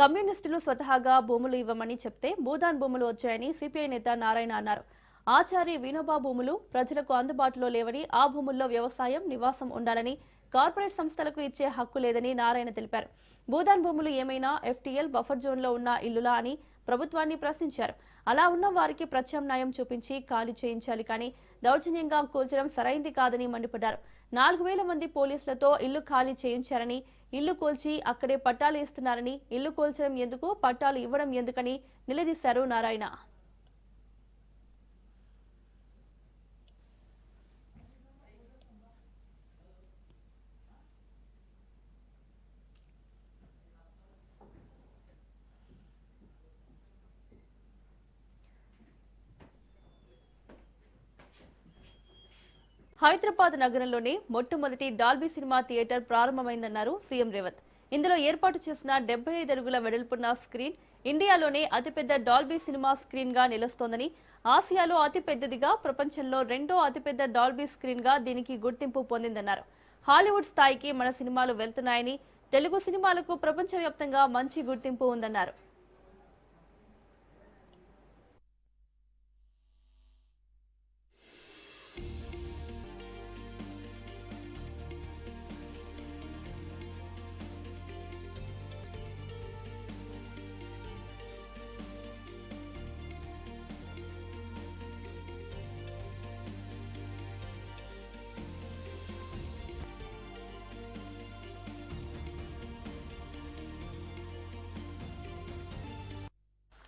కమ్యూనిస్టులు స్వతహాగా భూములు ఇవ్వమని చెప్తే భూదాన్ భూములు వచ్చాయని సిపిఐ నేత నారాయణ అన్నారు. ఆచారి వినోబా భూములు ప్రజలకు అందుబాటులో లేవని, ఆ భూముల్లో వ్యవసాయం, నివాసం ఉండాలని కార్పొరేట్ సంస్థలకు ఇచ్చే హక్కు లేదని నారాయణ తెలిపారు. భూదాన్ భూములు ఏమైనా ఎఫ్టీఎల్ బఫర్ జోన్లో ఉన్న ఇల్లులా అని ప్రభుత్వాన్ని ప్రశ్నించారు. అలా ఉన్న వారికి ప్రత్యామ్నాయం చూపించి ఖాళీ చేయించాలి కానీ దౌర్జన్యంగా కూల్చడం సరైంది కాదని మండిపడ్డారు. 4000 మంది పోలీసులతో ఇల్లు ఖాళీ చేయించారని, ఇల్లు కూల్చి అక్కడే పట్టాలు ఇస్తున్నారని, ఇల్లు కూల్చడం ఎందుకు, పట్టాలు ఇవ్వడం ఎందుకని నిలదీశారు నారాయణ. హైదరాబాద్ నగరంలోనే మొట్టమొదటి డాల్బీ సినిమా థియేటర్ ప్రారంభమైందన్నారు సీఎం రేవంత్. ఇందులో ఏర్పాటు చేసిన 75 అడుగుల వెడల్పున్న స్క్రీన్ ఇండియాలోనే అతిపెద్ద డాల్బీ సినిమా స్క్రీన్ గా నిలుస్తోందని, ఆసియాలో అతిపెద్దదిగా, ప్రపంచంలో రెండో అతిపెద్ద డాల్బీ స్క్రీన్ గా దీనికి గుర్తింపు పొందిందన్నారు. హాలీవుడ్ స్థాయికి మన సినిమాలు వెళ్తున్నాయని, తెలుగు సినిమాలకు ప్రపంచవ్యాప్తంగా మంచి గుర్తింపు ఉందన్నారు.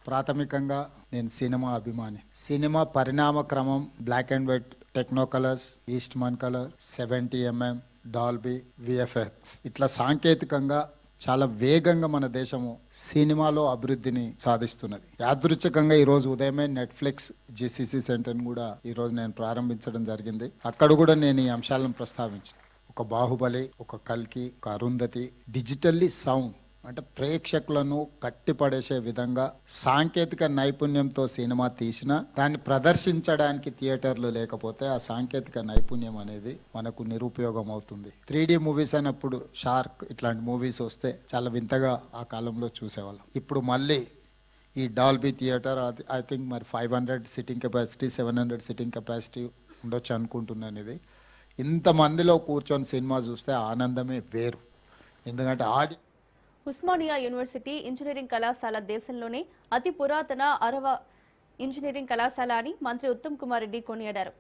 ప్రాథమికంగా నేను సినిమా అభిమాని. సినిమా పరిణామ క్రమం black and white, techno colours, Eastman colour, 70mm, Dolby, VFX ఇట్లా సాంకేతికంగా చాలా వేగంగా మన దేశము సినిమాలో అభివృద్ధిని సాధిస్తున్నది. యాదృచ్ఛికంగా ఈ రోజు ఉదయమే నెట్ఫ్లిక్స్ జిసిసి సెంటర్ను కూడా ఈ రోజు నేను ప్రారంభించడం జరిగింది. అక్కడ కూడా నేను ఈ అంశాలను ప్రస్తావించాను. ఒక బాహుబలి, ఒక కల్కి, ఒక అరుంధతి డిజిటల్లీ సౌండ్ అంటే ప్రేక్షకులను కట్టిపడేసే విధంగా సాంకేతిక నైపుణ్యంతో సినిమా తీసినా దాన్ని ప్రదర్శించడానికి థియేటర్లు లేకపోతే ఆ సాంకేతిక నైపుణ్యం అనేది మనకు నిరుపయోగం అవుతుంది. 3D మూవీస్ అయినప్పుడు షార్క్ ఇట్లాంటి మూవీస్ వస్తే చాలా వింతగా ఆ కాలంలో చూసేవాళ్ళం. ఇప్పుడు మళ్ళీ ఈ డాల్బీ థియేటర్ ఐ థింక్ మరి 500 సిట్టింగ్ కెపాసిటీ, 700 సిట్టింగ్ కెపాసిటీ ఉండొచ్చు అనుకుంటున్నాను. ఇది ఇంతమందిలో కూర్చొని సినిమా చూస్తే ఆనందమే వేరు. ఎందుకంటే ఉస్మానియా యూనివర్సిటీ ఇంజనీరింగ్ కళాశాల దేశంలోనే అతి పురాతన 6వ ఇంజనీరింగ్ కళాశాల అని మంత్రి ఉత్తమ్ కుమార్ రెడ్డి కొనియాడారు.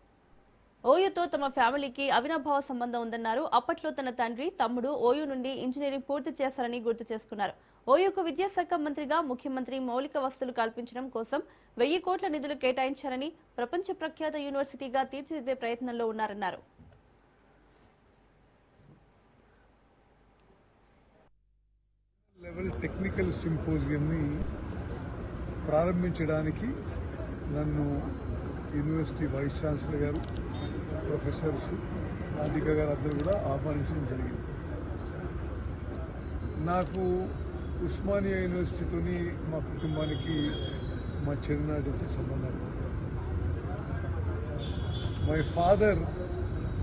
ఓయూతో తమ ఫ్యామిలీకి అవినాభావ సంబంధం ఉందన్నారు. అప్పట్లో తన తండ్రి, తమ్ముడు ఓయూ నుండి ఇంజనీరింగ్ పూర్తి చేశారని గుర్తు చేసుకున్నారు. ఓయూకు విద్యాశాఖ మంత్రిగా ముఖ్యమంత్రి మౌలిక వసతులు కల్పించడం కోసం 1000 కోట్ల నిధులు కేటాయించారని, ప్రపంచ ప్రఖ్యాత యూనివర్సిటీగా తీర్చిదిద్దే ప్రయత్నంలో ఉన్నారన్నారు. లెవెల్ టెక్నికల్ సింపోజియంని ప్రారంభించడానికి నన్ను యూనివర్సిటీ వైస్ ఛాన్సలర్ గారు, ప్రొఫెసర్స్, రాధిక గారు అందరూ కూడా ఆహ్వానించడం జరిగింది. నాకు ఉస్మానియా యూనివర్సిటీతోని మా కుటుంబానికి మా చిరునాటి నుంచి సంబంధాలు. My father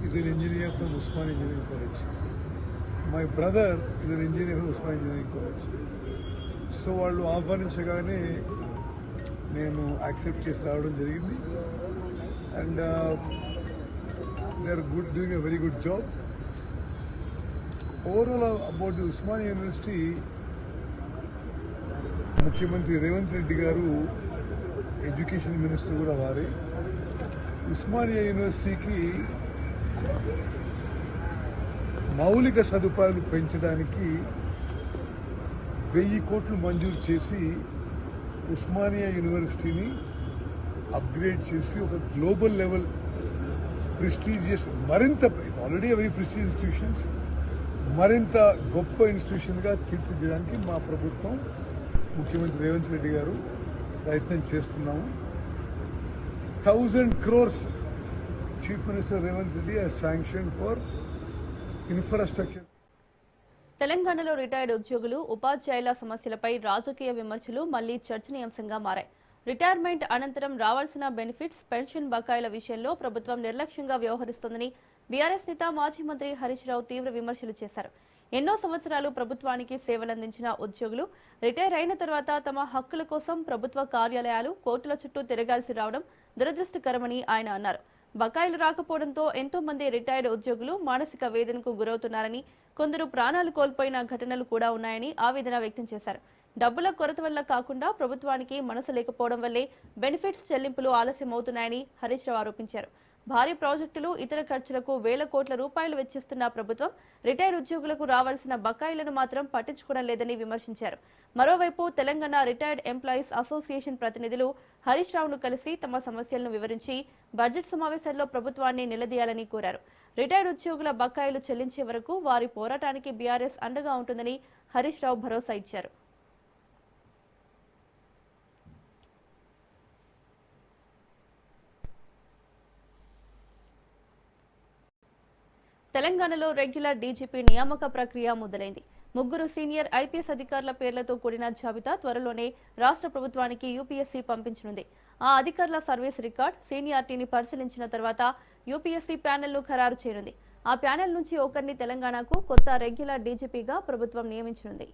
is an engineer from Osmania engineering college. My brother is an engineer from Osmania engineering college. So వాళ్ళు ఆహ్వానించగానే నేను యాక్సెప్ట్ చేసి రావడం జరిగింది. And they are doing a very good job. Overall about the Osmania university, ముఖ్యమంత్రి రేవంత్ రెడ్డి గారు, ఎడ్యుకేషన్ మినిస్టర్ కూడా వారే. ఉస్మానియా యూనివర్సిటీకి మౌలిక సదుపాయాలు పెంచడానికి 1000 కోట్లు మంజూరు చేసి ఉస్మానియా యూనివర్సిటీని అప్గ్రేడ్ చేసి ఒక గ్లోబల్ లెవెల్ ప్రెస్టీజియస్, మరింత ఆల్రెడీ వెరీ ప్రెస్టీజియస్ ఇన్స్టిట్యూషన్స్, మరింత గొప్ప ఇన్స్టిట్యూషన్గా తీర్చిదిద్దడానికి మా ప్రభుత్వం, ముఖ్యమంత్రి రేవంత్ రెడ్డి గారు ప్రయత్నం చేస్తున్నాము. 1000 crores chief minister Revanth Reddy has sanctioned for infrastructure. తెలంగాణలో రిటైర్డ్ ఉద్యోగులు, ఉపాధ్యాయుల సమస్యలపై రాజకీయ విమర్శలు మళ్లీ చర్చనీయాంశంగా మారాయి. రిటైర్మెంట్ అనంతరం రావాల్సిన బెనిఫిట్స్, పెన్షన్ బకాయిల విషయంలో ప్రభుత్వం నిర్లక్ష్యంగా వ్యవహరిస్తోందని బీఆర్ఎస్ నేత మాజీ మంత్రి హరీష్ రావు తీవ్ర విమర్శలు చేశారు. ఎన్నో సంవత్సరాలు ప్రభుత్వానికి సేవలందించిన ఉద్యోగులు రిటైర్ అయిన తర్వాత తమ హక్కుల కోసం ప్రభుత్వ కార్యాలయాలు, కోర్టుల చుట్టూ తిరగాల్సి రావడం దురదృష్టకరమని ఆయన అన్నారు. బకాయిలు రాకపోవడంతో ఎంతో మంది రిటైర్డ్ ఉద్యోగులు మానసిక వేదనకు గురవుతున్నారని, కొందరు ప్రాణాలు కోల్పోయిన ఘటనలు కూడా ఉన్నాయని ఆవేదన వ్యక్తం చేశారు. డబ్బుల కొరత వల్ల కాకుండా ప్రభుత్వానికి మనసు లేకపోవడం వల్లే బెనిఫిట్స్ చెల్లింపులు ఆలస్యమవుతున్నాయని హరీష్ రావు ఆరోపించారు. భారీ ప్రాజెక్టులు, ఇతర ఖర్చులకు వేల కోట్ల రూపాయలు వెచ్చిస్తున్న ప్రభుత్వం రిటైర్డ్ ఉద్యోగులకు రావాల్సిన బకాయిలను మాత్రం పట్టించుకోవడం లేదని విమర్శించారు. మరోవైపు తెలంగాణ రిటైర్డ్ ఎంప్లాయీస్ అసోసియేషన్ ప్రతినిధులు హరీష్ రావును కలిసి తమ సమస్యలను వివరించి బడ్జెట్ సమావేశాల్లో ప్రభుత్వాన్ని నిలదీయాలని కోరారు. రిటైర్డ్ ఉద్యోగుల బకాయిలు చెల్లించే వరకు వారి పోరాటానికి బీఆర్ఎస్ అండగా ఉంటుందని హరీష్ రావు భరోసా ఇచ్చారు. తెలంగాణలో రెగ్యులర్ డీజీపీ నియామక ప్రక్రియ మొదలైంది. 3 సీనియర్ ఐపీఎస్ అధికారుల పేర్లతో కూడిన జాబితా త్వరలోనే రాష్ట్ర ప్రభుత్వానికి యూపీఎస్సీ పంపించనుంది. ఆ అధికారుల సర్వీస్ రికార్డ్, సీనియారిటీని పరిశీలించిన తర్వాత యూపీఎస్సీ ప్యానెల్ను ఖరారు చేయనుంది. ఆ ప్యానెల్ నుంచి ఒకరిని తెలంగాణకు కొత్త రెగ్యులర్ డీజీపీగా ప్రభుత్వం నియమించనుంది.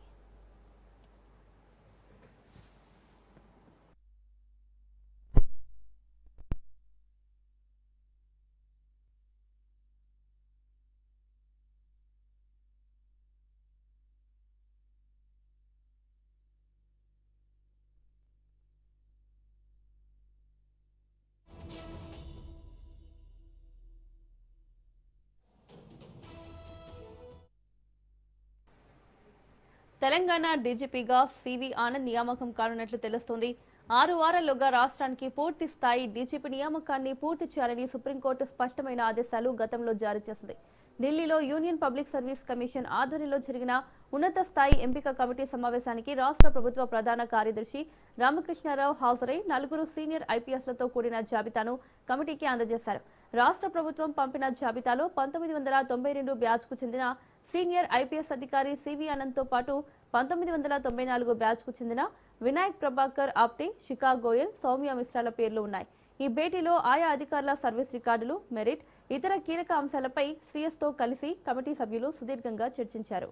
తెలంగాణ డీజీపీగా సివి ఆనంద్ నియామకం కానున్నట్లు తెలుస్తోంది. 6 వారాల్లోగా రాష్ట్రానికి పూర్తి స్థాయి డీజీపీ నియామకాన్ని పూర్తి చేయాలని సుప్రీంకోర్టు స్పష్టమైన ఆదేశాలు గతంలో జారీ చేసింది. ఢిల్లీలో యూనియన్ పబ్లిక్ సర్వీస్ కమిషన్ ఆధ్వర్యంలో జరిగిన ఉన్నత స్థాయి ఎంపిక కమిటీ సమావేశానికి రాష్ట్ర ప్రభుత్వ ప్రధాన కార్యదర్శి రామకృష్ణారావు హాజరై 4 సీనియర్ ఐపీఎస్లతో కూడిన జాబితాను కమిటీకి అందజేశారు. రాష్ట్ర ప్రభుత్వం పంపిన జాబితాలో 1992 బ్యాచ్కు చెందిన సీనియర్ ఐపీఎస్ అధికారి సివి ఆనంద్తో పాటు 1994 బ్యాచ్కు చెందిన వినాయక్ ప్రభాకర్ ఆప్టే, శిఖా గోయల్, సౌమ్య మిశ్రాల పేర్లు ఉన్నాయి. ఈ భేటీలో ఆయా అధికారుల సర్వీస్ రికార్డులు, మెరిట్, ఇతర కీలక అంశాలపై సీఎస్తో కలిసి కమిటీ సభ్యులు సుదీర్ఘంగా చర్చించారు.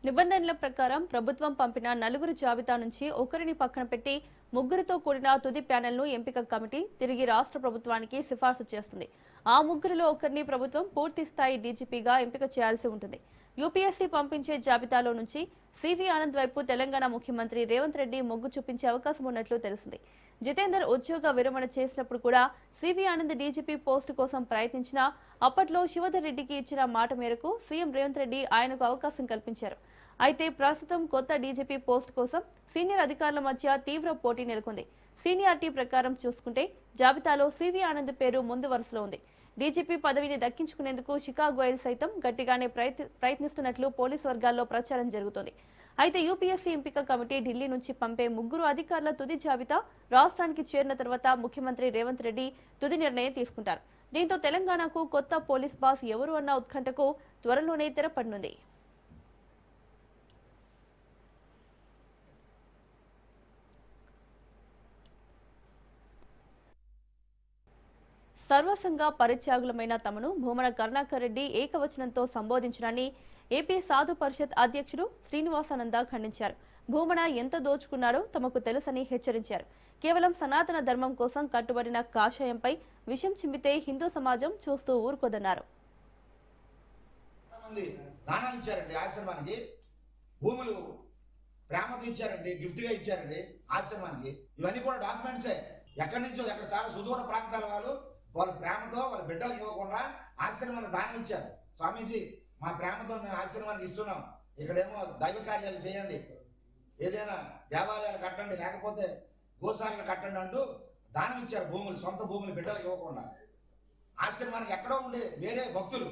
నిబంధనల ప్రకారం ప్రభుత్వం పంపిన 4 జాబితా నుంచి ఒకరిని పక్కన పెట్టి 3తో కూడిన తుది ప్యానెల్ను ఎంపిక కమిటీ తిరిగి రాష్ట్ర ప్రభుత్వానికి సిఫార్సు చేస్తుంది. ఆ 3లో ఒకరిని ప్రభుత్వం పూర్తి స్థాయి డీజీపీగా ఎంపిక చేయాల్సి ఉంటుంది. యూపీఎస్సీ పంపించే జాబితాలో నుంచి సివి ఆనంద్ వైపు తెలంగాణ ముఖ్యమంత్రి రేవంత్ రెడ్డి మొగ్గు చూపించే అవకాశం ఉన్నట్లు తెలిసింది. జితేందర్ ఉద్యోగ విరమణ చేసినప్పుడు కూడా సివి ఆనంద్ డీజీపీ పోస్టు కోసం ప్రయత్నించినా అప్పట్లో శివధర్ రెడ్డికి ఇచ్చిన మాట మేరకు సీఎం రేవంత్ రెడ్డి ఆయనకు అవకాశం కల్పించారు. అయితే ప్రస్తుతం కొత్త డీజీపీ పోస్ట్ కోసం సీనియర్ అధికారుల మధ్య తీవ్ర పోటీ నెలకొంది. సీనియారిటీ ప్రకారం చూసుకుంటే జాబితాలో సివి ఆనంద్ పేరు ముందు వరుసలో ఉంది. డీజీపీ పదవిని దక్కించుకునేందుకు శిఖా గోయల్ సైతం గట్టిగానే ప్రయత్నిస్తున్నట్లు పోలీసు వర్గాల్లో ప్రచారం జరుగుతోంది. అయితే యూపీఎస్సీ ఎంపిక కమిటీ ఢిల్లీ నుంచి పంపే 3 అధికారుల తుది జాబితా రాష్ట్రానికి చేరిన తర్వాత ముఖ్యమంత్రి రేవంత్ రెడ్డి తుది నిర్ణయం తీసుకుంటారు. దీంతో తెలంగాణకు కొత్త పోలీస్ బాస్ ఎవరు అన్న ఉత్కంఠకు త్వరలోనే తెరపడనుంది. సర్వసంగా పరిత్యాగులమైన తమను భూమన కరుణాకర్ రెడ్డి ఏకవచనంతో సంబోధించడాన్ని ఏపీ సాధు పరిషత్ అధ్యక్షుడు శ్రీనివాసానంద ఖండించారు. భూమన ఎంత దోచుకున్నారో తమకు తెలుసని హెచ్చరించారు. కేవలం సనాతన ధర్మం కోసం కట్టుబడిన కాషాయంపై విషం చిమ్మితే హిందూ సమాజం చూస్తూ ఊరుకోదన్నారు. భూములు ప్రేమతో ఇచ్చారండి, గిఫ్ట్ గా ఇచ్చారండి ఆశ్రమానికి. ఇవన్నీ కూడా డాక్యుమెంట్సే. ఎక్కడి నుంచో ఎక్కడ చాలా సుదూర ప్రాంతాల వాళ్ళ ప్రేమతో వాళ్ళ బిడ్డలకు ఇవ్వకుండా ఆశ్రమాన్ని దానం ఇచ్చారు. స్వామీజీ మా ప్రేమతో మేము ఆశ్రమానికి ఇస్తున్నాం, ఇక్కడేమో దైవ కార్యాలు చేయండి, ఏదైనా దేవాలయాలు కట్టండి, లేకపోతే గోశాలను కట్టండి అంటూ దానం ఇచ్చారు భూములు, సొంత భూములు బిడ్డలకు ఇవ్వకుండా. ఆశ్రమానికి ఎక్కడో ఉండే వేరే భక్తులు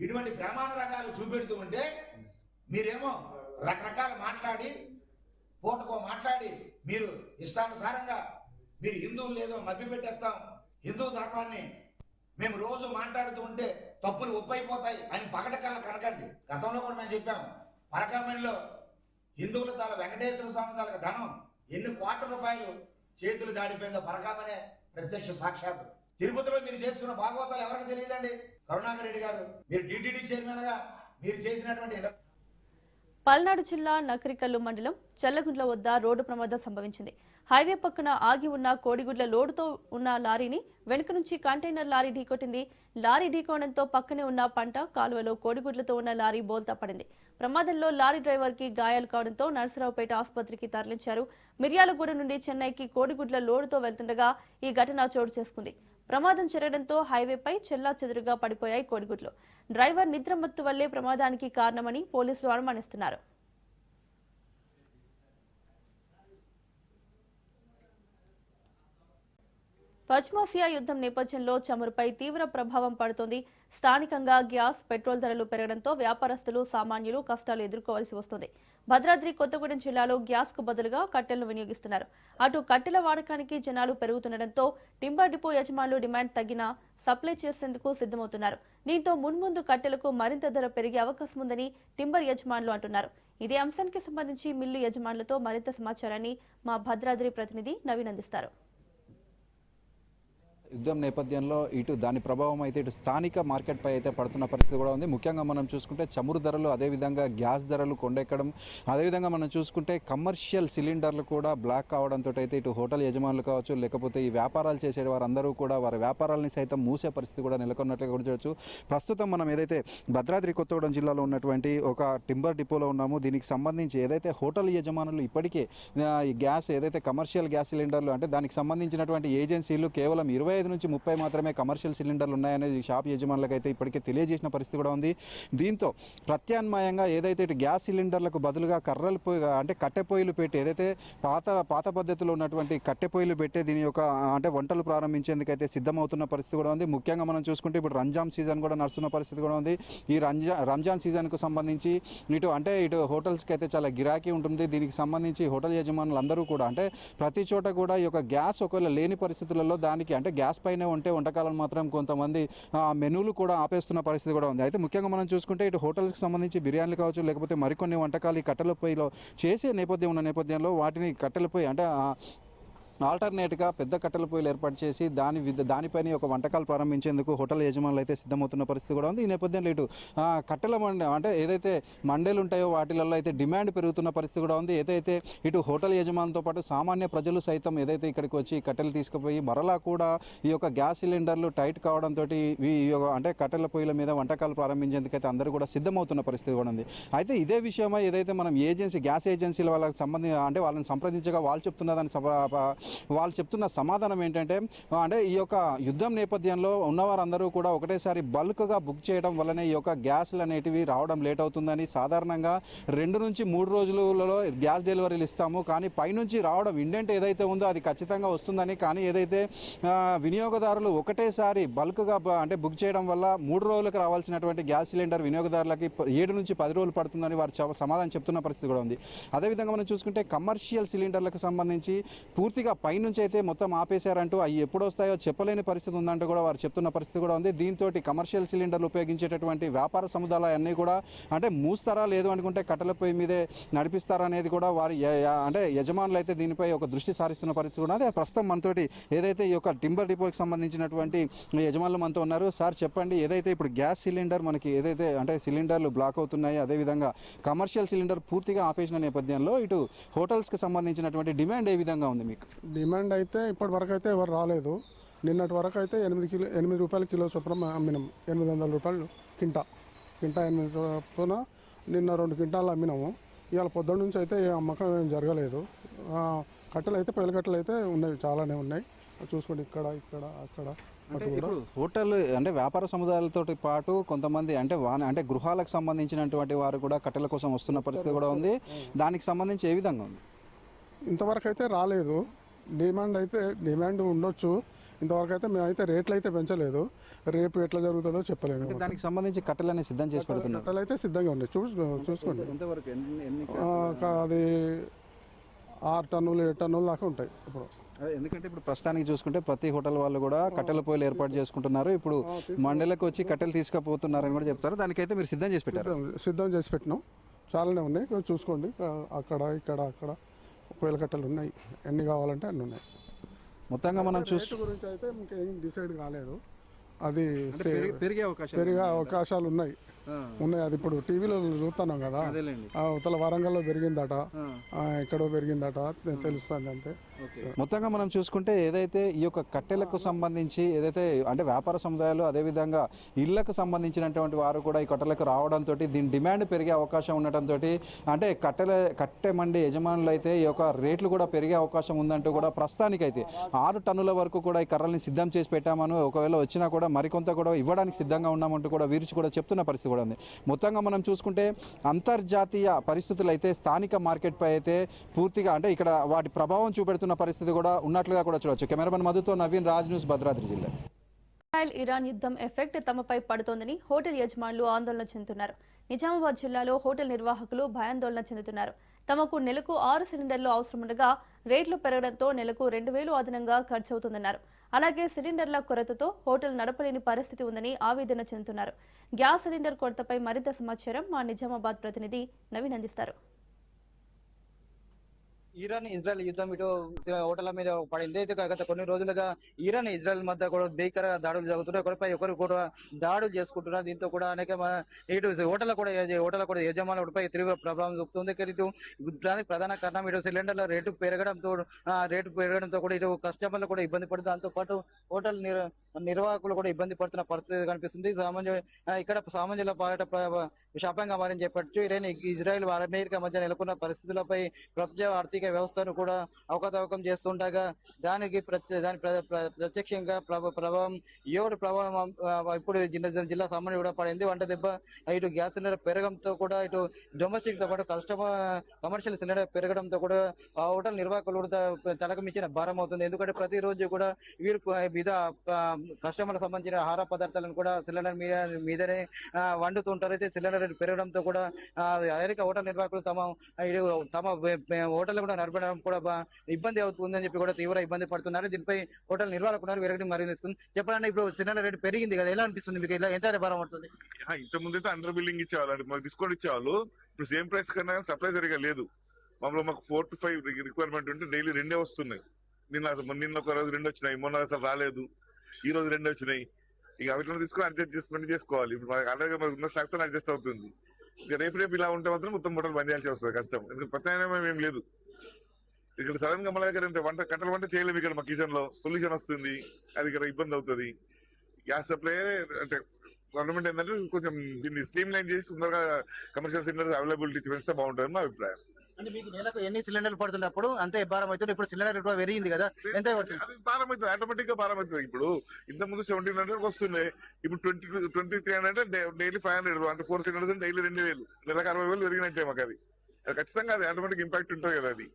ఇటువంటి ప్రేమానురాగాలు చూపెడుతూ ఉంటే మీరేమో రకరకాల మాట్లాడి పూటకో మాట్లాడి మీరు ఇష్టానుసారంగా మీరు హిందువులు లేదో మభ్య పెట్టేస్తాం, హిందూ ధర్మాన్ని మేము రోజు మాట్లాడుతూ ఉంటే తప్పులు ఒప్పైపోతాయి అని పగటకల్ల కనకండి. గతంలో కూడా మేము చెప్పాము, పరకామణిలో హిందువుల తాల వెంకటేశ్వర స్వామి తాలూకు ధనం ఎన్ని కోట్ల రూపాయలు చేతులు దాడిపోయిందో పరకామనే ప్రత్యక్ష సాక్షాత్. తిరుపతిలో మీరు చేస్తున్న భాగవతాలు ఎవరికి తెలియదండి. కరుణాకర్ రెడ్డి గారు, మీరు టీటీడీ చైర్మన్ గా మీరు చేసినటువంటి పల్నాడు జిల్లా నకరికల్లు మండలం చల్లగుండ్ల వద్ద రోడ్డు ప్రమాదం సంభవించింది. హైవే పక్కన ఆగి ఉన్న కోడిగుడ్ల లోడుతో ఉన్న లారీని వెనుక నుంచి కంటైనర్ లారీ ఢీకొట్టింది. లారీ ఢీకోవడంతో పక్కనే ఉన్న పంట కాలువలో కోడిగుడ్లతో ఉన్న లారీ బోల్తా పడింది. ప్రమాదంలో లారీ డ్రైవర్ కి గాయాలు కావడంతో నరసరావుపేట ఆసుపత్రికి తరలించారు. మిర్యాలగూడ నుండి చెన్నైకి కోడిగుడ్ల లోడుతో వెళ్తుండగా ఈ ఘటన చోటు చేసుకుంది. ప్రమాదం జరగడంతో హైవేపై చెల్లాచెదురుగా పడిపోయాయి కోడిగుడ్లు. డ్రైవర్ నిద్రమత్తు వల్లే ప్రమాదానికి కారణమని పోలీసులు అనుమానిస్తున్నారు. పశ్చిమాసియా యుద్ధం నేపథ్యంలో చమురుపై తీవ్ర ప్రభావం పడుతోంది. స్థానికంగా గ్యాస్, పెట్రోల్ ధరలు పెరగడంతో వ్యాపారస్తులు, సామాన్యులు కష్టాలు ఎదుర్కోవాల్సి వస్తుంది. భద్రాద్రి కొత్తగూడెం జిల్లాలో గ్యాస్ కు బదులుగా కట్టెలను వినియోగిస్తున్నారు. అటు కట్టెల వాడకానికి జనాలు పెరుగుతుండటంతో టింబర్ డిపో యజమానులు డిమాండ్ తగ్గినా సప్లై చేసేందుకు సిద్ధమవుతున్నారు. దీంతో మున్ముందు కట్టెలకు మరింత ధర పెరిగే అవకాశం ఉందని టింబర్ యజమానులు అంటున్నారు. ఇదే అంశానికి సంబంధించి మిల్లు యజమానులతో మరింత సమాచారాన్ని మా భద్రాద్రి ప్రతినిధి నవీన్ అందిస్తారు. యుద్ధం నేపథ్యంలో ఇటు దాని ప్రభావం అయితే ఇటు స్థానిక మార్కెట్పై అయితే పడుతున్న పరిస్థితి కూడా ఉంది. ముఖ్యంగా మనం చూసుకుంటే చమురు ధరలు, అదేవిధంగా గ్యాస్ ధరలు కొండెక్కడం, అదేవిధంగా మనం చూసుకుంటే కమర్షియల్ సిలిండర్లు కూడా బ్లాక్ కావడంతో అయితే ఇటు హోటల్ యజమానులు కావచ్చు, లేకపోతే ఈ వ్యాపారాలు చేసే వారందరూ కూడా వారి వ్యాపారాలని సైతం మూసే పరిస్థితి కూడా నెలకొన్నట్టుగా కూడా చూడొచ్చు. ప్రస్తుతం మనం ఏదైతే భద్రాద్రి కొత్తగూడెం జిల్లాలో ఉన్నటువంటి ఒక టింబర్ డిపోలో ఉన్నామో, దీనికి సంబంధించి ఏదైతే హోటల్ యజమానులు ఇప్పటికే ఈ గ్యాస్ ఏదైతే కమర్షియల్ గ్యాస్ సిలిండర్లు అంటే దానికి సంబంధించినటువంటి ఏజెన్సీలు కేవలం 25 నుంచి 30 మాత్రమే కమర్షియల్ సిలిండర్లు ఉన్నాయనేది షాప్ యజమానులకు అయితే ఇప్పటికే తెలియజేసిన పరిస్థితి కూడా ఉంది. దీంతో ప్రత్యామ్నాయంగా ఏదైతే ఇటు గ్యాస్ సిలిండర్లకు బదులుగా కర్రలు పొయ్యి అంటే కట్టె పొయ్యిలు పెట్టి ఏదైతే పాత పద్ధతిలో ఉన్నటువంటి కట్టె పొయ్యిలు పెట్టి దీని యొక్క అంటే వంటలు ప్రారంభించేందుకైతే సిద్ధమవుతున్న పరిస్థితి కూడా ఉంది. ముఖ్యంగా మనం చూసుకుంటే ఇప్పుడు రంజాన్ సీజన్ కూడా నడుస్తున్న పరిస్థితి కూడా ఉంది. ఈ రంజాన్ సీజన్కు సంబంధించి ఇటు హోటల్స్కి అయితే చాలా గిరాకీ ఉంటుంది. దీనికి సంబంధించి హోటల్ యజమానులు అందరూ కూడా అంటే ప్రతి చోట కూడా ఈ యొక్క గ్యాస్ ఒకవేళ లేని పరిస్థితులలో దానికి అంటే గ్యాస్ పైన ఉంటే వంటకాలను మాత్రం కొంతమంది మెనూలు కూడా ఆపేస్తున్న పరిస్థితి కూడా ఉంది. అయితే ముఖ్యంగా మనం చూసుకుంటే ఇటు హోటల్స్కి సంబంధించి బిర్యానీలు కావచ్చు, లేకపోతే మరికొన్ని వంటకాలు ఈ కట్టెల పొయ్యిలో చేసే నేపథ్యంలో వాటిని కట్టెల పొయ్యి అంటే ఆల్టర్నేట్గా పెద్ద కట్టెల పొయ్యిలు ఏర్పాటు చేసి దానిపైన ఒక వంటకాలు ప్రారంభించేందుకు హోటల్ యజమానులు అయితే సిద్ధమవుతున్న పరిస్థితి కూడా ఉంది. ఈ నేపథ్యంలో ఇటు కట్టెల అంటే ఏదైతే మండేలు ఉంటాయో వాటిలలో అయితే డిమాండ్ పెరుగుతున్న పరిస్థితి కూడా ఉంది. ఏదైతే ఇటు హోటల్ యజమానులతో పాటు సామాన్య ప్రజలు సైతం ఏదైతే ఇక్కడికి వచ్చి కట్టెలు తీసుకుపోయి మరలా కూడా ఈ యొక్క గ్యాస్ సిలిండర్లు టైట్ కావడంతో అంటే కట్టెల పొయ్యిల మీద వంటకాలు ప్రారంభించేందుకు అయితే అందరూ కూడా సిద్ధమవుతున్న పరిస్థితి కూడా ఉంది. అయితే ఇదే విషయమై ఏదైతే మనం గ్యాస్ ఏజెన్సీల వాళ్ళకి సంబంధించి అంటే వాళ్ళని సంప్రదించగా వాళ్ళు చెప్తున్న సమాధానం ఏంటంటే అంటే ఈ యొక్క యుద్ధం నేపథ్యంలో ఉన్నవారందరూ కూడా ఒకటేసారి బల్క్గా బుక్ చేయడం వల్లనే ఈ యొక్క గ్యాస్లు అనేటివి రావడం లేట్ అవుతుందని, సాధారణంగా 2 నుంచి 3 రోజులలో గ్యాస్ డెలివరీలు ఇస్తాము, కానీ పైనుంచి రావడం ఇండెంట్ ఏదైతే ఉందో అది ఖచ్చితంగా వస్తుందని, కానీ ఏదైతే వినియోగదారులు ఒకటేసారి బల్క్గా అంటే బుక్ చేయడం వల్ల 3 రోజులకు రావాల్సినటువంటి గ్యాస్ సిలిండర్ వినియోగదారులకి 7 నుంచి 10 రోజులు పడుతుందని వారు సమాధానం చెప్తున్న పరిస్థితి కూడా ఉంది. అదేవిధంగా మనం చూసుకుంటే కమర్షియల్ సిలిండర్లకు సంబంధించి పూర్తిగా పైనుంచి అయితే మొత్తం ఆపేశారంటూ అవి ఎప్పుడు వస్తాయో చెప్పలేని పరిస్థితి ఉందంటూ కూడా వారు చెప్తున్న పరిస్థితి కూడా ఉంది. దీంతో కమర్షియల్ సిలిండర్లు ఉపయోగించేటటువంటి వ్యాపార సముదాయాలన్నీ కూడా అంటే మూస్తారా లేదు అనుకుంటే కట్టెల పొయ్యి మీదే నడిపిస్తారా అనేది కూడా వారి అంటే యజమానులు అయితే దీనిపై ఒక దృష్టి సారిస్తున్న పరిస్థితి కూడా ఉంది. ప్రస్తుతం మనతోటి ఏదైతే ఈ యొక్క టింబర్ డిపోకి సంబంధించినటువంటి యజమానులు మనతో ఉన్నారు. సార్ చెప్పండి, ఏదైతే ఇప్పుడు గ్యాస్ సిలిండర్ మనకి ఏదైతే అంటే సిలిండర్లు బ్లాక్ అవుతున్నాయి, అదేవిధంగా కమర్షియల్ సిలిండర్ పూర్తిగా ఆపేసిన నేపథ్యంలో ఇటు హోటల్స్కి సంబంధించినటువంటి డిమాండ్ ఏ విధంగా ఉంది మీకు? డిమాండ్ అయితే ఇప్పటి వరకు అయితే ఎవరు రాలేదు. నిన్నటి వరకు అయితే 8 రూపాయల కిలో చొప్పున అమ్మినాం. 800 రూపాయలు కింటా 8 చొప్పున నిన్న 2 క్వింటాలు అమ్మినాము. ఇవాళ పొద్దున్న నుంచి అయితే అమ్మకం ఏం జరగలేదు. కట్టెలు అయితే పొయ్యిల కట్టెలు అయితే ఉన్నాయి, చాలానే ఉన్నాయి. చూసుకోండి ఇక్కడ ఇక్కడ అక్కడ అంటే అటు కూడా ఇప్పుడు హోటల్ అంటే వ్యాపార సముదాయాలతో పాటు కొంతమంది అంటే అంటే గృహాలకు సంబంధించినటువంటి వారు కూడా కట్టెల కోసం వస్తున్న పరిస్థితి కూడా ఉంది. దానికి సంబంధించి ఏ విధంగా ఉంది? ఇంతవరకు అయితే రాలేదు. డిమాండ్ ఉండొచ్చు. ఇంతవరకు అయితే మేమైతే రేట్లు అయితే పెంచలేదు. రేపు ఎట్లా జరుగుతుందో చెప్పలేము. అంటే దానికి సంబంధించి కట్టెలని సిద్ధం చేసి పెడుతున్నారు. కట్టలు అయితే సిద్ధంగా ఉన్నాయి. చూసుకోండి. ఎంతవరకు ఎన్ని అది 6 టన్నులు 7 టన్నుల దాకా ఉంటాయి ఇప్పుడు. ఎందుకంటే ఇప్పుడు ప్రస్తుతానికి చూసుకుంటే ప్రతి హోటల్ వాళ్ళు కూడా కట్టెల పొయ్యిలు ఏర్పాటు చేసుకుంటున్నారు. ఇప్పుడు మండలకు వచ్చి కట్టెలు తీసుకుపోతున్నారని కూడా చెప్తారు. దానికైతే మీరు సిద్ధం చేసి పెట్టారు. సిద్ధం చేసి పెట్టినాం. చాలానే ఉన్నాయి. చూసుకోండి. అక్కడ ఇక్కడ అక్కడ పొయ్యిల కట్టెలు ఉన్నాయి. ఎన్ని కావాలంటే అన్ని ఉన్నాయి. మొత్తంగా మనం రేటు గురించి అయితే ఇంకేం డిసైడ్ కాలేదు. అది పెరిగే అవకాశాలు ఉన్నాయి. అది ఇప్పుడు టీవీలో చూస్తున్నాం కదా. అవతల వరంగల్లో పెరిగిందట, ఎక్కడో పెరిగిందట తెలుస్తుంది అంతే. మొత్తంగా మనం చూసుకుంటే ఏదైతే ఈ యొక్క కట్టెలకు సంబంధించి ఏదైతే అంటే వ్యాపార సముదాయాలు అదేవిధంగా ఇళ్లకు సంబంధించినటువంటి వారు కూడా ఈ కట్టెలకు రావడంతో దీని డిమాండ్ పెరిగే అవకాశం ఉండటంతో అంటే కట్టె మండి యజమానులు అయితే ఈ యొక్క రేట్లు కూడా పెరిగే అవకాశం ఉందంటూ కూడా ప్రస్తుతానికైతే 6 టన్నుల వరకు కూడా ఈ కర్రల్ని సిద్ధం చేసి పెట్టామని, ఒకవేళ వచ్చినా కూడా మరికొంత కూడా ఇవ్వడానికి సిద్ధంగా ఉన్నామంటూ కూడా వీరిచి కూడా చెప్తున్న పరిస్థితి కూడా ఉంది. మొత్తంగా మనం చూసుకుంటే అంతర్జాతీయ పరిస్థితులు అయితే స్థానిక మార్కెట్పై అయితే పూర్తిగా అంటే ఇక్కడ వాటి ప్రభావం చూపెడుతున్న పరిస్థితి కూడా ఉన్నట్లుగా కూడా చూడొచ్చు. కెమెరామెన్ మధుతో నవీన్, రాజ్ న్యూస్, భద్రాద్రి జిల్లా. ఇరాన్ యుద్ధం ఎఫెక్ట్ తమపై పడుతోందని హోటల్ యజమానులు ఆందోళన చెందుతున్నారు. నిజామాబాద్ జిల్లాలో హోటల్ నిర్వాహకులు భయాందోళన చెందుతున్నారు. తమకు నెలకు 6 సిలిండర్లు అవసరముండగా రేట్లు పెరగడంతో నెలకు 2,000 అదనంగా ఖర్చవుతుందన్నారు. అలాగే సిలిండర్ల కొరతతో హోటల్ నడపలేని పరిస్థితి ఉందని ఆవేదన చెందుతున్నారు. గ్యాస్ సిలిండర్ కొరతపై మరింత సమాచారం మా నిజామాబాద్ ప్రతినిధి నవీన్ అందిస్తారు. ఇరాన్ ఇజ్రాయెల్ యుద్ధం ఇటు హోటళ్ల మీద పడింది. అయితే గత కొన్ని రోజులుగా ఇరాన్ ఇజ్రాయెల్ మధ్య కూడా భీకర దాడులు జరుగుతున్నాయి. ఒకరిపై ఒకరు కూడా దాడులు చేసుకుంటున్నారు. దీంతో కూడా అనేక ఇటు హోటల్ కూడా యజమానులపై తీవ్ర ప్రభావం చూపుతుంది. ఇటు ప్రధాన కారణం ఇటు సిలిండర్ల రేటు పెరగడంతో కూడా ఇటు కస్టమర్లు కూడా ఇబ్బంది పడుతుంది. దాంతో పాటు హోటల్ నిర్వాహకులు కూడా ఇబ్బంది పడుతున్న పరిస్థితి కనిపిస్తుంది. ఇక్కడ సామాన్యుల పాలట శాపంగా మారని చెప్పచ్చు. ఇరాన్ ఇజ్రాయెల్ అమెరికా మధ్య నెలకొన్న పరిస్థితులపై ప్రపంచ ఆర్థిక వ్యవస్థను కూడా అవకతవకం చేస్తుండగా దానికి ప్రత్యక్షంగా ప్రభావం ఇప్పుడు జిల్లా సామాన్యుడు కూడా పడింది. వంట దెబ్బ ఇటు గ్యాస్ సిలిండర్ పెరగడంతో కూడా ఇటు డొమెస్టిక్ తో పాటు కమర్షియల్ సిలిండర్ పెరగడంతో కూడా ఆ హోటల్ నిర్వాహకులు కూడా తలకు మించిన భారం అవుతుంది. ఎందుకంటే ప్రతిరోజు కూడా వీరు మీద కస్టమర్లకు సంబంధించిన ఆహార పదార్థాలను కూడా సిలిండర్ మీదనే వండుతుంటారు. అయితే సిలిండర్ పెరగడంతో కూడా అనేక హోటల్ నిర్వాహకులు తమ హోటల్ కూడా నడపడం కూడా ఇబ్బంది అవుతుందని చెప్పి కూడా తీవ్ర ఇబ్బంది పడుతున్నారు. దీనిపై హోటల్ నిర్వాహకున్నారు విరగడం మరింది చెప్పాలంటే ఇప్పుడు సిలిండర్ రేటు పెరిగింది కదా, ఎలా అనిపిస్తుంది మీకు? ఎంత భారం పడుతుంది? ఇంత ముందు అయితే అండర్ బిల్లింగ్ ఇచ్చేవాళ్ళు, మాకు డిస్కౌంట్ ఇచ్చేవాళ్ళు. ఇప్పుడు సేమ్ ప్రైస్ కన్నా సప్లై సరిగా లేదు. మాకు 4 to 5 రిక్వైర్మెంట్ ఉంటే డైలీ 2 వస్తున్నాయి. నిన్న ఒక రోజు 2 వచ్చినాయి, మొన్న అసలు రాలేదు, ఈ రోజు 2 వచ్చినాయి. ఇక అవిట్లో తీసుకొని అడ్జస్ట్మెంట్ చేసుకోవాలి. ఇప్పుడు మనకి ఆల్రెడీ ఉన్న స్టాక్ తో అడ్జస్ట్ అవుతుంది. ఇక రేపు ఇలా ఉంటే మాత్రం మొత్తం హోటల్ బంద్ చేయాల్సి వస్తుంది, కష్టం. ఎందుకంటే ప్రత్యామ్నాయం ఏం లేదు. ఇక్కడ సడన్ గా మన దగ్గర కట్టెల వంట చేయలేము. ఇక్కడ మా కిచెన్ లో పొల్యూషన్ వస్తుంది, అది ఇక్కడ ఇబ్బంది అవుతుంది. గ్యాస్ సప్లై అంటే గవర్నమెంట్ ఏంటంటే కొంచెం దీన్ని స్ట్రీమ్ లైన్ చేసి తొందరగా కమర్షియల్ సిలిండర్స్ అవైలబిలిటీ పెంచితే బాగుంటుంది నా అభిప్రాయం. అంటే మీకు నెలకు ఎన్ని సిలిండర్లు పడుతున్నప్పుడు అంతే భారం అవుతుంది. ఇప్పుడు సిలిండర్ ఎక్కువ పెరిగింది కదా, ఎంత భారం అవుతుంది? ఆటోమేటిక్ గా భారం అవుతుంది. ఇప్పుడు ఇంత ముందు 1,700 వస్తున్నాయి, ఇప్పుడు 2,300 డైలీ 500. అంటే 4 సిలిండర్స్ డైలీ 2,000, నెలకు 60,000 పెరిగినట్టే మాకు. అది ఖచ్చితంగా అది ఆటోమేటిక్ ఇంపాక్ట్ ఉంటుంది కదా. అది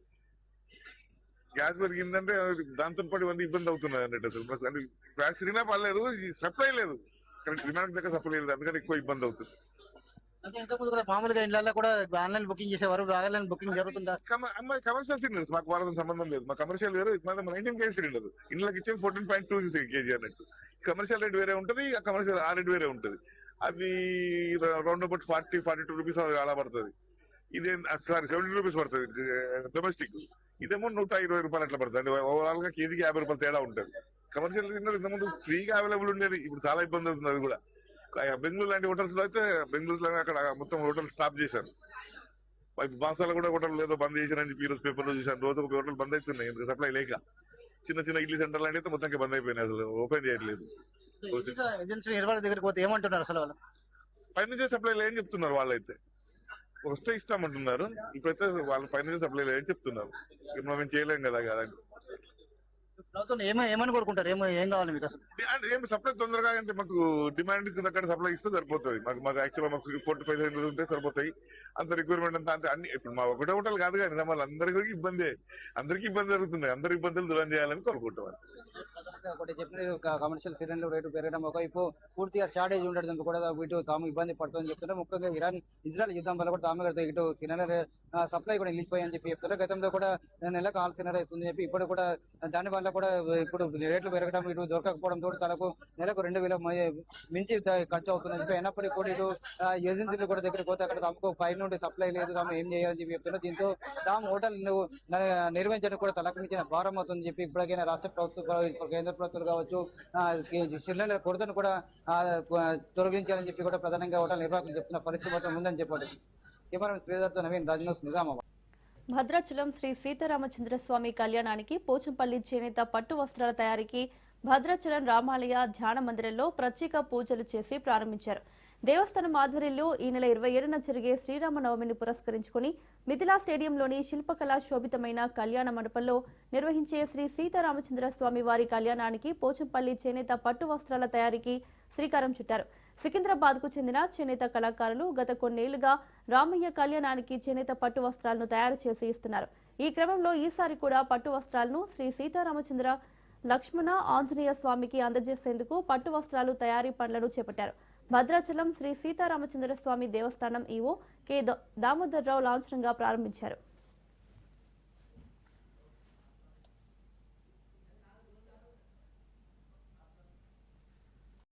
గ్యాస్ పెరిగిందంటే దాంతో పాటు ఇబ్బంది అవుతున్నది అన్నట్టు. అసలు అంటే గ్యాస్ తిరిగినా పర్లేదు, సప్లై లేదు, కరెక్ట్ డిమాండ్ దగ్గర సప్లై లేదు, అందుకని ఎక్కువ ఇబ్బంది అవుతుంది. అంటే ఇంతకుముందు కూడా మామూలుగా ఇళ్ళల్లో కూడా ఆన్లైన్ బుకింగ్ చేసేవారు, ఆన్లైన్ బుకింగ్ జరుగుతుందా? కమర్షియల్ సిలిండర్స్ మాకు వాళ్ళతో సంబంధం లేదు. మా కమర్షియల్ వేరే, 19 kg సిలిండర్, ఇంట్లోకి ఇచ్చేది 14.2 kg అన్నట్టు. కమర్షియల్ రేట్ వేరే ఉంటుంది, ఆ కమర్షియల్ ఆ రేట్ వేరే ఉంటుంది. అది రౌండ్ అబౌట్ 40-42 రూపీస్ అలా పడుతుంది. ఇదే 70 రూపీస్ పడుతుంది డొమెస్టిక్. ఇదేమో 120 రూపాయలు అట్లా పడుతుంది. అంటే ఓవరాల్ గా కేజీకి 50 రూపాయలు తేడా ఉంటుంది. కమర్షియల్ సిలిండర్ ఇంతకుముందు ఫ్రీగా అవైలబుల్ ఉండేది, ఇప్పుడు చాలా ఇబ్బంది అవుతుంది. అది కూడా బెంగళూరు లాంటి హోటల్స్ లో అయితే, బెంగళూరులో అక్కడ మొత్తం హోటల్ స్టాప్ చేశారు. బాసాలో కూడా హోటల్ ఏదో బంద్ చేశారని చెప్పి ఈరోజు పేపర్ లో చూసాను. రోజు ఒక హోటల్ బంద్ అవుతున్నాయి ఎందుకు సప్లై లేక. చిన్న ఇడ్లీ సెంటర్ లాంటి అయితే మొత్తం బంద్ అయిపోయినాయి, అసలు ఓపెన్ చేయట్లేదు. ఏజెన్సీ నిర్వహణ దగ్గరికి పోతే ఏమంటున్నారు అసలు వాళ్ళు? పైనుంచే సప్లై లేదని చెప్తున్నారు. వాళ్ళైతే వస్తే ఇస్తామంటున్నారు, ఇప్పుడైతే వాళ్ళ పైనుంచే సప్లై లేదని చెప్తున్నారు. ఇప్పుడు మేము చేయలేం కదా. ప్రభుత్వం ఏమని కోరుకుంటారు, ఏం కావాలి మీకు అసలు? అంటే ఏం సప్లై తొందరగా అంటే మాకు డిమాండ్ దగ్గర సప్లై ఇస్తే సరిపోతుంది. మాకు యాక్చువల్గా మాకు 45 ఉంటే సరిపోతాయి. అంత రిక్వైర్మెంట్ అంతా అంతే అన్ని ఇప్పుడు మా ఒకటే హోటల్ కాదు కానీ మళ్ళీ అందరికీ ఇబ్బంది జరుగుతుంది. అందరి ఇబ్బందులు దూరం చేయాలని కోరుకుంటాం. ఒకటి చెప్పినది కమర్షియల్ సిలిండర్ రేటు పెరగడం ఒకవైపు పూర్తిగా షార్టేజ్ ఉండడం కూడా ఇటు తాము ఇబ్బంది పడుతుందని చెప్తున్నారు. ముఖ్యంగా ఇజ్రాయెల్ యుద్ధం వల్ల కూడా తాము ఇటు సిలిండర్ సప్లై కూడా నిలిచిపోయని చెప్పి చెప్తున్నారు. గతంలో కూడా నెలకు 6 సిలిండర్ అవుతుంది చెప్పి ఇప్పుడు కూడా దాని వల్ల కూడా ఇప్పుడు రేట్లు పెరగడం ఇటు దొరకకపోవడం తోటి తనకు నెలకు 2,000 మించి ఖర్చు అవుతుందని చెప్పి అయినప్పటికీ కూడా ఇటు ఏజెన్సీలు కూడా దగ్గరికి పోతే అక్కడ తమకు పై నుండి సప్లై లేదు, తాము ఏం చేయాలని చెప్పి చెప్తున్నారు. దీంతో తాము హోటల్ నిర్వహించడం కూడా తలకు మించిన భారం అవుతుందని చెప్పి ఇప్పటికైనా రాష్ట్ర ప్రభుత్వం కేంద్ర ప్రభుత్వాలు కావచ్చు సిలిండర్ కొరతను కూడా తొలగించాలని చెప్పి కూడా ప్రధానంగా హోటల్ నిర్వాహకులు చెప్తున్న పరిస్థితి మాత్రం ఉందని చెప్పారు. కెమెరా శ్రీధర్తో నవీన్, రాజ్ న్యూస్, నిజామాబాద్. భద్రాచలం శ్రీ సీతారామచంద్రస్వామి కళ్యాణానికి పోచంపల్లి చేనేత పట్టు వస్త్రాల తయారీకి భద్రాచలం రామాలయ ధ్యాన మందిరంలో ప్రత్యేక పూజలు చేసి ప్రారంభించారు. దేవస్థానం ఆధ్వర్యంలో ఈ నెల 27న జరిగే శ్రీరామనవమిని పురస్కరించుకుని మిథిలా స్టేడియంలోని శిల్పకళా శోభితమైన కళ్యాణ మండపంలో నిర్వహించే శ్రీ సీతారామచంద్ర స్వామి వారి కళ్యాణానికి పోచంపల్లి చేనేత పట్టు వస్త్రాల తయారీకి శ్రీకారం చుట్టారు. సికింద్రాబాద్కు చెందిన చేనేత కళాకారులు గత కొన్నేళ్లుగా రామయ్య కళ్యాణానికి చేనేత పట్టు వస్త్రాలను తయారు చేసి ఇస్తున్నారు. ఈ క్రమంలో ఈసారి కూడా పట్టు వస్త్రాలను శ్రీ సీతారామచంద్ర లక్ష్మణ ఆంజనేయ స్వామికి అందజేసేందుకు పట్టు వస్త్రాలు తయారీ పనులను చేపట్టారు. భద్రాచలం శ్రీ సీతారామచంద్ర స్వామి దేవస్థానం ఈవో కె దామోదర్రావు లాంఛనంగా ప్రారంభించారు.